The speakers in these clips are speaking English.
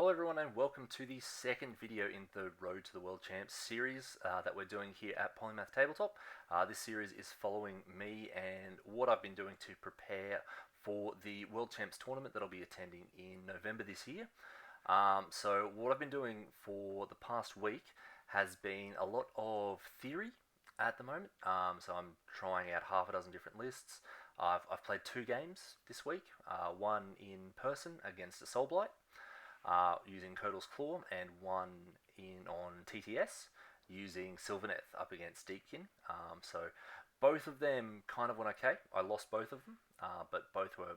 Hello everyone and welcome to the second video in the Road to the World Champs series that we're doing here at Polymath Tabletop. This series is following me and what I've been doing to prepare for the World Champs tournament that I'll be attending in November this year. So what I've been doing for the past week has been a lot of theory at the moment. So I'm trying out half a dozen different lists. I've played 2 games this week, one in person against a Soul Blight, using Codal's Claw, and one on TTS using Sylvaneth up against Deepkin. So both of them kind of went okay. I lost both of them, but both were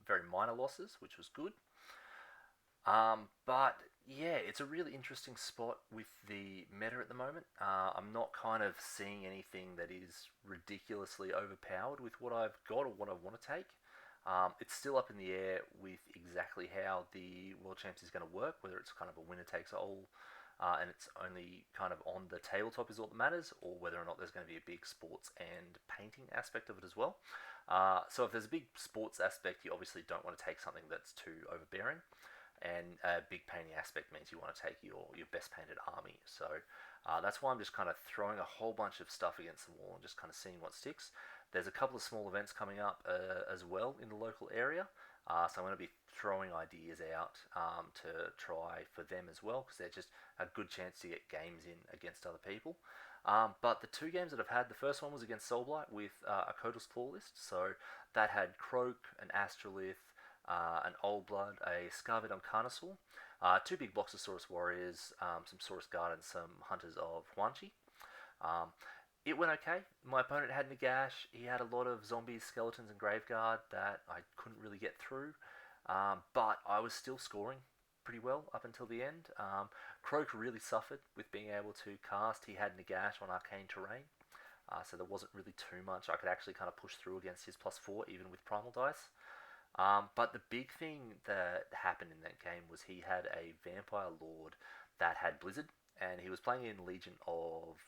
very minor losses, which was good. But yeah, it's a really interesting spot with the meta at the moment. I'm not kind of seeing anything that is ridiculously overpowered with what I've got or what I want to take. It's still up in the air with exactly how the World Champs is going to work, whether it's kind of a winner takes all and it's only kind of on the tabletop is all that matters, or whether or not there's going to be a big sports and painting aspect of it as well. So if there's a big sports aspect, you obviously don't want to take something that's too overbearing. And a big painting aspect means you want to take your best painted army. So that's why I'm just kind of throwing a whole bunch of stuff against the wall and just kind of seeing what sticks. There's a couple of small events coming up as well in the local area. So I'm going to be throwing ideas out to try for them as well, because they're just a good chance to get games in against other people. But the 2 games that I've had, the first one was against Soulblight with a Codal's Claw list. So that had Croak, an Astrolith, an Old Blood, a Scarvid Carnosaur, 2 big Boxosaurus warriors, some Saurus Guard, and some Hunters of Huanchi. It went okay. My opponent had Nagash. He had a lot of zombies, skeletons, and Graveguard that I couldn't really get through. But I was still scoring pretty well up until the end. Croak really suffered with being able to cast. He had Nagash on Arcane Terrain. So there wasn't really too much. I could actually kind of push through against his +4, even with Primal Dice. But the big thing that happened in that game was he had a Vampire Lord that had Blizzard, and he was playing in Legion of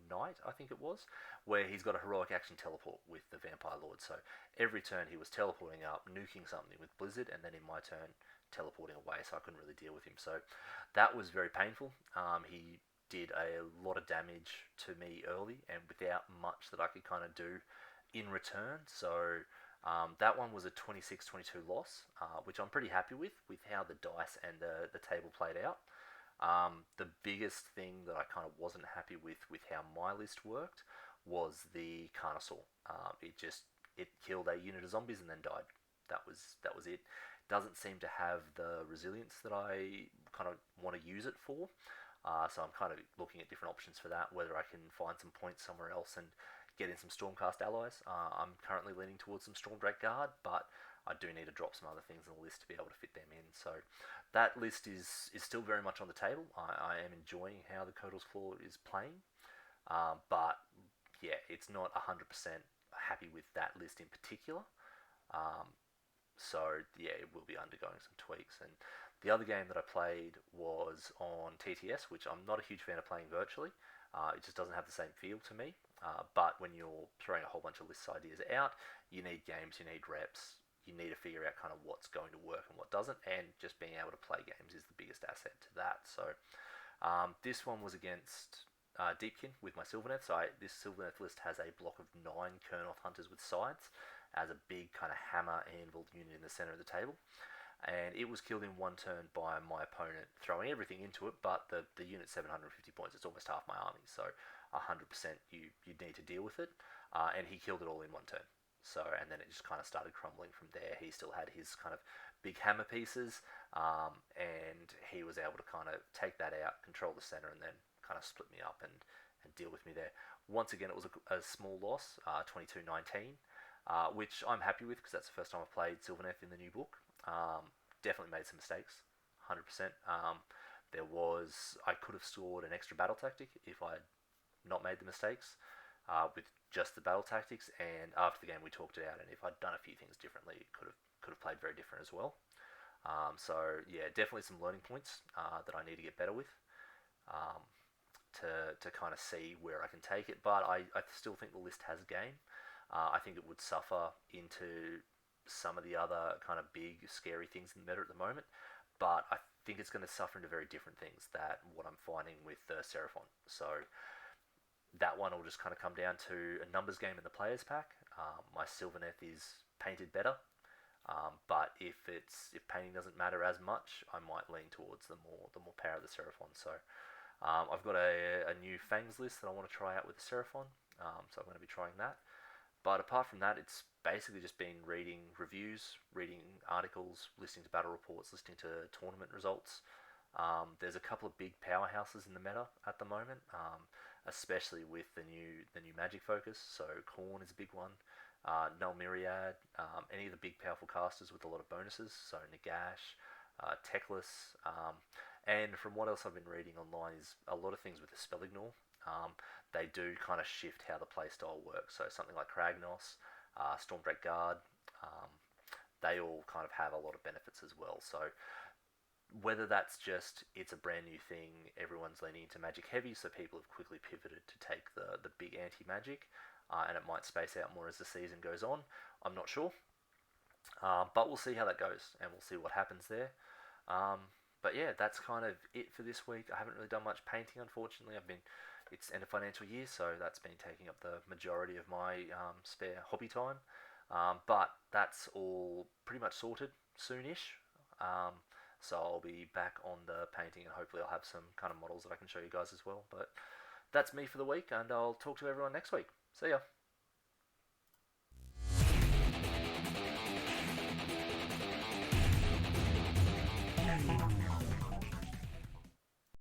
Night, I think it was, where he's got a heroic action teleport with the Vampire Lord. So every turn he was teleporting up, nuking something with Blizzard, and then in my turn teleporting away, so I couldn't really deal with him. So that was very painful. He did a lot of damage to me early, and without much that I could kind of do in return. So that one was a 26-22 loss, which I'm pretty happy with how the dice and the table played out. The biggest thing that I kind of wasn't happy with how my list worked was the Carnosaur. It killed a unit of zombies and then died. That was it. Doesn't seem to have the resilience that I kind of want to use it for. So I'm kind of looking at different options for that, whether I can find some points somewhere else and get in some Stormcast allies. I'm currently leaning towards some Stormdrake Guard, but I do need to drop some other things on the list to be able to fit them in. So that list is still very much on the table. I am enjoying how the Codal's Claw is playing, but yeah, it's not 100% happy with that list in particular. So yeah, it will be undergoing some tweaks. And the other game that I played was on TTS, which I'm not a huge fan of playing virtually. It just doesn't have the same feel to me. But when you're throwing a whole bunch of list ideas out, you need games, you need reps, you need to figure out kind of what's going to work and what doesn't, and just being able to play games is the biggest asset to that. So this one was against Deepkin with my Sylvaneth. So this Sylvaneth list has a block of 9 Kurnoth Hunters with scythes as a big kind of hammer anvil unit in the center of the table. And it was killed in 1 turn by my opponent, throwing everything into it, but the unit's 750 points. It's almost half my army, so 100% you need to deal with it. And he killed it all in 1 turn. So, and then it just kind of started crumbling from there. He still had his kind of big hammer pieces, and he was able to kind of take that out, control the center, and then kind of split me up and deal with me there. Once again, it was a small loss, 22-19, which I'm happy with because that's the first time I've played Sylvaneth in the new book. Definitely made some mistakes, 100%. I could have scored an extra battle tactic if I had not made the mistakes with just the battle tactics. And after the game, we talked it out, and if I'd done a few things differently, it could have played very different as well. So yeah, definitely some learning points that I need to get better with. To kind of see where I can take it, but I still think the list has game. I think it would suffer into some of the other kind of big, scary things in the meta at the moment, but I think it's going to suffer into very different things that what I'm finding with Seraphon. So that one will just kind of come down to a numbers game in the players pack. My Sylvaneth is painted better, but if painting doesn't matter as much, I might lean towards the more power of the Seraphon. So I've got a new Fangs list that I want to try out with the Seraphon, so I'm going to be trying that. But apart from that, it's basically just been reading reviews, reading articles, listening to battle reports, listening to tournament results. There's a couple of big powerhouses in the meta at the moment, especially with the new Magic focus. So Khorne is a big one. Null Myriad, any of the big powerful casters with a lot of bonuses. So Nagash, Teclis, and from what else I've been reading online is a lot of things with the spell ignore. They do kind of shift how the playstyle works. So something like Kragnos, Stormbreak Guard, um, they all kind of have a lot of benefits as well. So whether that's just it's a brand new thing, everyone's leaning into magic heavy, so people have quickly pivoted to take the big anti magic, and it might space out more as the season goes on. I'm not sure, but we'll see how that goes, and we'll see what happens there. Um, but yeah, that's kind of it for this week. I haven't really done much painting, unfortunately. It's end of financial year, so that's been taking up the majority of my spare hobby time. But that's all pretty much sorted soonish. So I'll be back on the painting, and hopefully I'll have some kind of models that I can show you guys as well. But that's me for the week, and I'll talk to everyone next week. See ya.